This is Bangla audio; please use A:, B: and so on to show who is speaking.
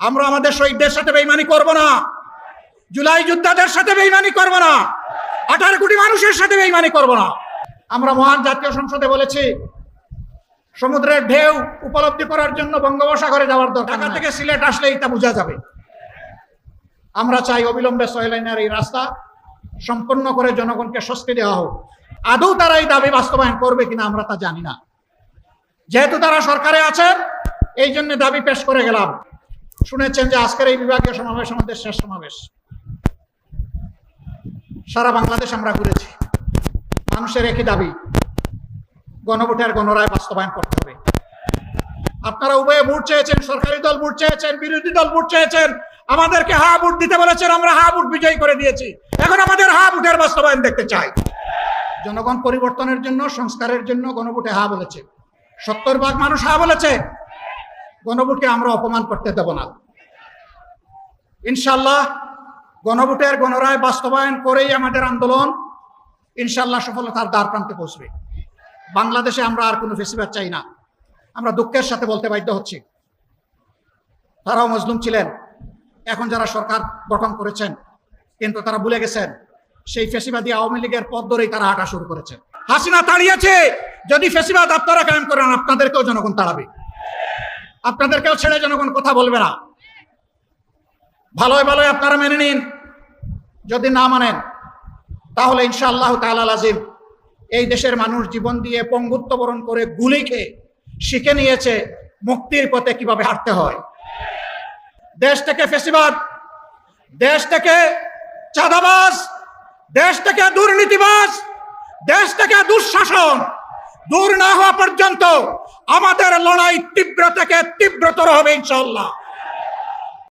A: আমরা আমাদের শহীদদের সাথে বেঈমানি করব না, জুলাই যোদ্ধাদের সাথে বেঈমানি করব না, 18 কোটি মানুষের সাথে বেঈমানি করব না। আমরা মহান জাতীয় সংসদে বলেছি, সমুদ্রের ঢেউ উপলব্ধি করার জন্য বঙ্গোপসাগরে যাওয়ার দরকার, ঢাকা থেকে সিলেট আসলেই তা বোঝা যাবে। আমরা চাই অবিলম্বে 6 লাইনের এই রাস্তা সম্পন্ন করে জনগণকে স্বস্তি দেওয়া হোক। আদৌ তারা এই দাবি বাস্তবায়ন করবে কিনা আমরা তা জানি না। যেহেতু তারা সরকারে আছেন, এই জন্য দাবি পেশ করে গেলাম। শুনেছেন যে আজকের এই বিভাগীয় সমাবেশ আমাদের শেষ সমাবেশ। সারা বাংলাদেশ আমরা ঘুরেছি, মানুষের একই দাবি, গণভোটের গণরায় বাস্তবায়ন করতে হবে। আপনারা উভয়ে ভোট চেয়েছেন, সরকারি দল ভোট চেয়েছেন, বিরোধী দল ভোট চেয়েছেন, আমাদেরকে হা ভোট দিতে বলেছেন, আমরা হা ভোট বিজয়ী করে দিয়েছি। এখন আমাদের হা ভোটের বাস্তবায়ন দেখতে চাই। জনগণ পরিবর্তনের জন্য, সংস্কারের জন্য গণভোটে হা বলেছে, 70% মানুষ হা বলেছে। গণভোটকে আমরা অপমান করতে দেব না। ইনশাল্লাহ গণভোটের গণরায় বাস্তবায়ন করেই আমাদের আন্দোলন ইনশাল্লাহ সফলতার দ্বার প্রান্তে পৌঁছবে। বাংলাদেশে আমরা আর কোনো ফেসিবাদ চাই না। আমরা দুঃখের সাথে বলতে বাধ্য হচ্ছি, তারাও মজলুম ছিলেন। এখন যারা সরকার গঠন করেছেন, কিন্তু তারা ভুলে গেছেন সেই ফেসিবাদী আওয়ামী লীগের পথ ধরেই তারা হাঁটা শুরু করেছেন। হাসিনা তাড়িয়েছে, যদি ফেসিবাদ আপনারা কায়েম করেন, আপনাদেরকেও জনগণ তাড়াবে, আপনাদেরকেও ছেড়ে জনগণ কথা বলবে না। ভালোই ভালোই আপনারা মেনে নিন। যদি না মানেন তাহলে ইনশাআল্লাহ তাআলা লাজিম এই দেশের মানুষ জীবন দিয়ে পঙ্গুত্ব বরণ করে গুলি খেয়ে শিখে নিয়েছে মুক্তির পথে কিভাবে হাঁটতে হয়। দেশ থেকে ফেসিবাদ, দেশ থেকে চাঁদাবাজ, দেশ থেকে দুর্নীতিবাজ, দেশ থেকে দুঃশাসন দূর না হওয়া পর্যন্ত আমাদের লড়াই তীব্র থেকে তীব্রতর হবে ইনশাআল্লাহ।